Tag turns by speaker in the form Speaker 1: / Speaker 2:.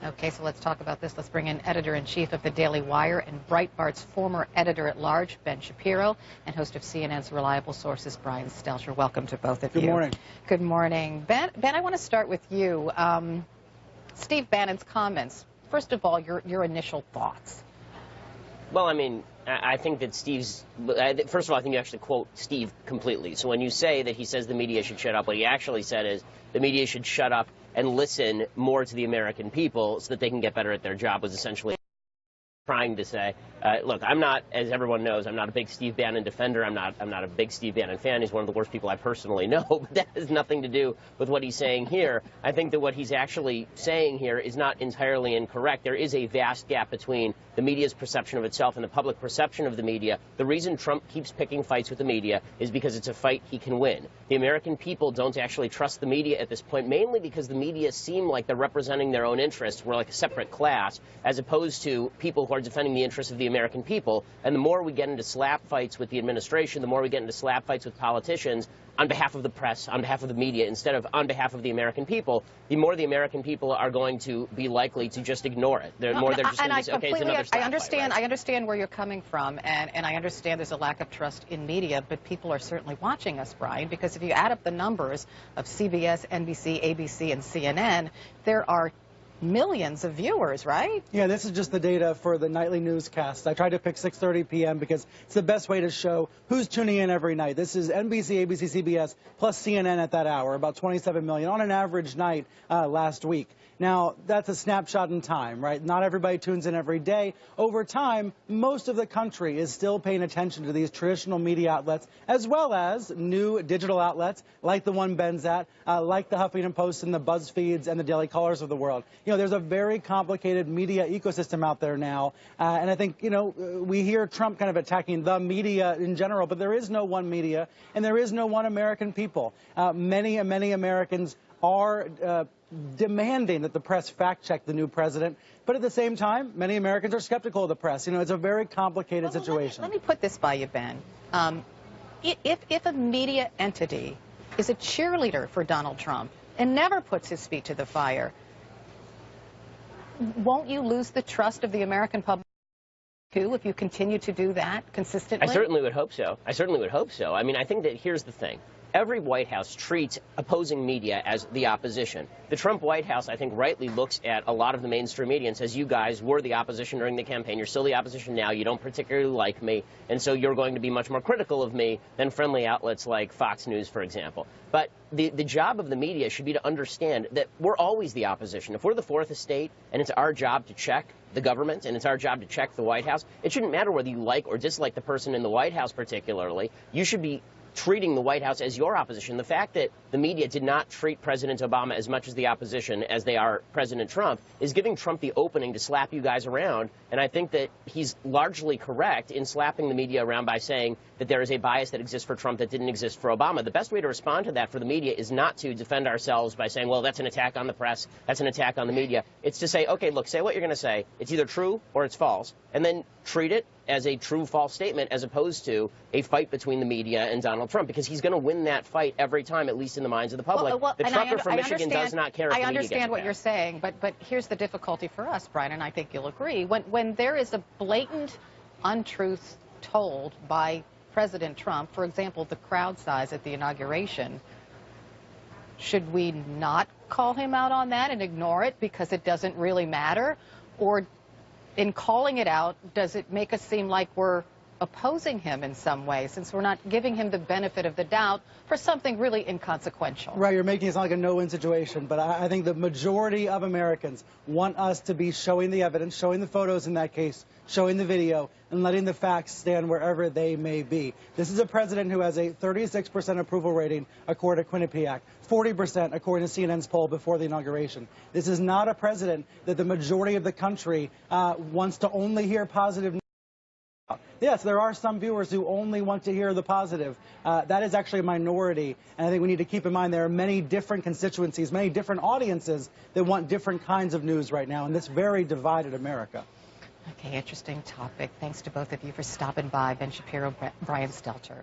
Speaker 1: Okay, so let's talk about this. Let's bring in editor-in-chief of the Daily Wire and Breitbart's former editor-at-large, Ben Shapiro, and host of CNN's Reliable Sources, Brian Stelter. Welcome to both of you.
Speaker 2: Good morning.
Speaker 1: Good morning. Ben, I want to start with you. Steve Bannon's comments. First of all, your initial thoughts.
Speaker 3: Well, I mean, I think that Steve's, first of all, I think you actually quote Steve completely. So when you say that he says the media should shut up, what he actually said is the media should shut up and listen more to the American people so that they can get better at their job, was essentially trying to say. Look, I'm not, as everyone knows, I'm not a big Steve Bannon defender. I'm not a big Steve Bannon fan. He's one of the worst people I personally know, but that has nothing to do with what he's saying here. I think that what he's actually saying here is not entirely incorrect. There is a vast gap between the media's perception of itself and the public perception of the media. The reason Trump keeps picking fights with the media is because it's a fight he can win. The American people don't actually trust the media at this point, mainly because the media seem like they're representing their own interests. We're like a separate class, as opposed to people who are defending the interests of the American people. And the more we get into slap fights with the administration, the more we get into slap fights with politicians on behalf of the press, on behalf of the media, instead of on behalf of the American people, the more the American people are going to be likely to just ignore it. The more they're just going to say, okay, it's another slap fight, right?
Speaker 1: I understand where you're coming from, and I understand there's a lack of trust in media, but people are certainly watching us, Brian, because if you add up the numbers of CBS, NBC, ABC, and CNN, there are millions of viewers, right?
Speaker 2: Yeah, this is just the data for the nightly newscast. I tried to pick 6:30 p.m. because it's the best way to show who's tuning in every night. This is NBC, ABC, CBS, plus CNN at that hour, about 27 million on an average night last week. Now, that's a snapshot in time, right? Not everybody tunes in every day. Over time, most of the country is still paying attention to these traditional media outlets, as well as new digital outlets like the one Ben's at, like the Huffington Post and the BuzzFeeds and the Daily Callers of the world. You know, there's a very complicated media ecosystem out there now, and I think, you know, we hear Trump kind of attacking the media in general, but there is no one media, and there is no one American people. Many Americans are demanding that the press fact-check the new president, but at the same time, many Americans are skeptical of the press. You know, it's a very complicated situation.
Speaker 1: Let me put this by you, Ben. If a media entity is a cheerleader for Donald Trump and never puts his feet to the fire, won't you lose the trust of the American public too if you continue to do that consistently?
Speaker 3: I certainly would hope so. I certainly would hope so. I mean, I think that here's the thing. Every White House treats opposing media as the opposition. The Trump White House, I think, rightly looks at a lot of the mainstream media and says, you guys were the opposition during the campaign. You're still the opposition now. You don't particularly like me. And so you're going to be much more critical of me than friendly outlets like Fox News, for example. But the job of the media should be to understand that we're always the opposition. If we're the fourth estate and it's our job to check the government and it's our job to check the White House, it shouldn't matter whether you like or dislike the person in the White House particularly. You should be treating the White House as your opposition. The fact that the media did not treat President Obama as much as the opposition as they are President Trump is giving Trump the opening to slap you guys around. And I think that he's largely correct in slapping the media around by saying that there is a bias that exists for Trump that didn't exist for Obama. The best way to respond to that for the media is not to defend ourselves by saying, well, that's an attack on the press, that's an attack on the media. It's to say, okay, look, say what you're going to say. It's either true or it's false. And then treat it as a true-false statement as opposed to a fight between the media and Donald Trump, because he's going to win that fight every time, at least in the minds of the public. The trucker from Michigan does not care if the media gets it
Speaker 1: I understand what you're saying, but here's the difficulty for us, Brian, and I think you'll agree. When there is a blatant untruth told by President Trump, for example, the crowd size at the inauguration, should we not call him out on that and ignore it because it doesn't really matter? Or in calling it out, does it make us seem like we're opposing him in some way, since we're not giving him the benefit of the doubt for something really inconsequential?
Speaker 2: Right, you're making it sound like a no-win situation, but I think the majority of Americans want us to be showing the evidence, showing the photos in that case, showing the video, and letting the facts stand wherever they may be. This is a president who has a 36% approval rating, according to Quinnipiac, 40% according to CNN's poll before the inauguration. This is not a president that the majority of the country wants to only hear positive news. Yes, there are some viewers who only want to hear the positive. That is actually a minority, and I think we need to keep in mind there are many different constituencies, many different audiences that want different kinds of news right now in this very divided America.
Speaker 1: Okay, interesting topic. Thanks to both of you for stopping by. Ben Shapiro, Brian Stelter.